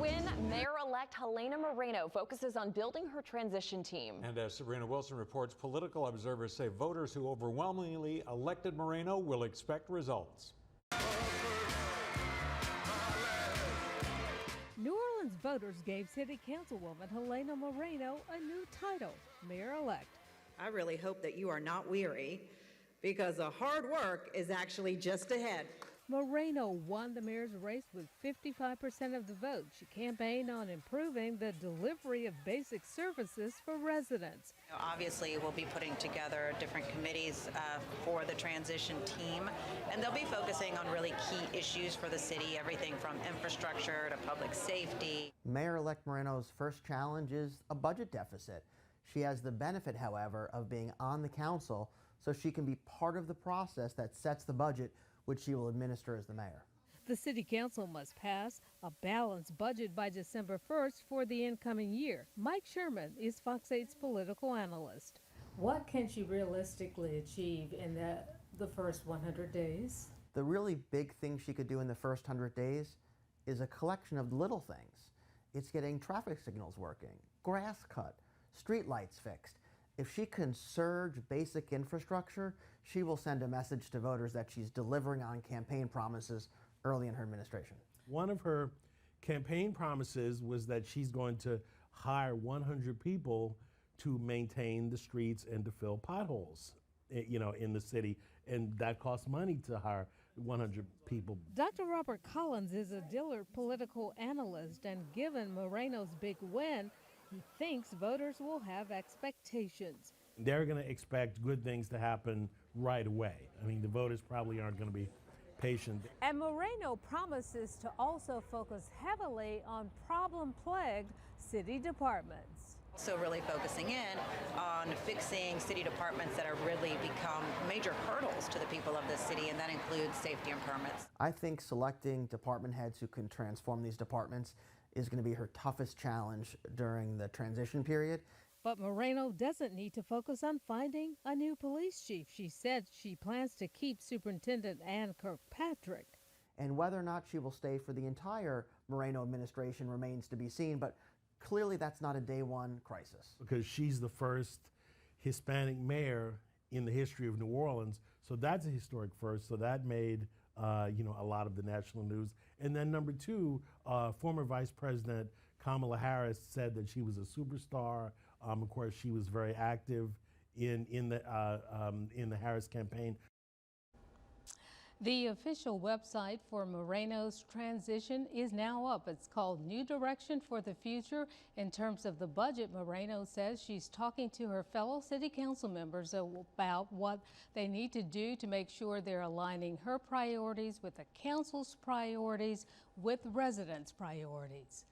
win, Mayor-elect Helena Moreno focuses on building her transition team. And as Sabrina Wilson reports, political observers say voters who overwhelmingly elected Moreno will expect results. New Orleans voters gave City Councilwoman Helena Moreno a new title, Mayor-elect. I really hope that you are not weary, because the hard work is actually just ahead. Moreno won the mayor's race with 55% of the vote. She campaigned on improving the delivery of basic services for residents. Obviously, we'll be putting together different committees for the transition team, and they'll be focusing on really key issues for the city, everything from infrastructure to public safety. Mayor-elect Moreno's first challenge is a budget deficit. She has the benefit, however, of being on the council, so she can be part of the process that sets the budget, which she will administer as the mayor. The city council must pass a balanced budget by December 1st for the incoming year. Mike Sherman is Fox 8's political analyst. What can she realistically achieve in the first 100 days? The really big thing she could do in the first 100 days is a collection of little things. It's getting traffic signals working, grass cut, street lights fixed. If she can surge basic infrastructure, she will send a message to voters that she's delivering on campaign promises early in her administration. One of her campaign promises was that she's going to hire 100 people to maintain the streets and to fill potholes, in the city, and that costs money to hire 100 people. Dr. Robert Collins is a Dillard political analyst, and given Moreno's big win, he thinks voters will have expectations. They're going to expect good things to happen right away. I mean, the voters probably aren't going to be patient. And Moreno promises to also focus heavily on problem-plagued city departments. So really focusing in on fixing city departments that have really become major hurdles to the people of this city, and that includes safety and permits. I think selecting department heads who can transform these departments is going to be her toughest challenge during the transition period. But Moreno doesn't need to focus on finding a new police chief. She said she plans to keep Superintendent Ann Kirkpatrick. And whether or not she will stay for the entire Moreno administration remains to be seen, but clearly that's not a day one crisis. Because she's the first Hispanic mayor in the history of New Orleans, so that's a historic first. So that made a lot of the national news. And then number two, former Vice President Kamala Harris said that she was a superstar. Of course, she was very active in the Harris campaign. The official website for Moreno's transition is now up. It's called New Direction for the Future. In terms of the budget, Moreno says she's talking to her fellow city council members about what they need to do to make sure they're aligning her priorities with the council's priorities with residents' priorities.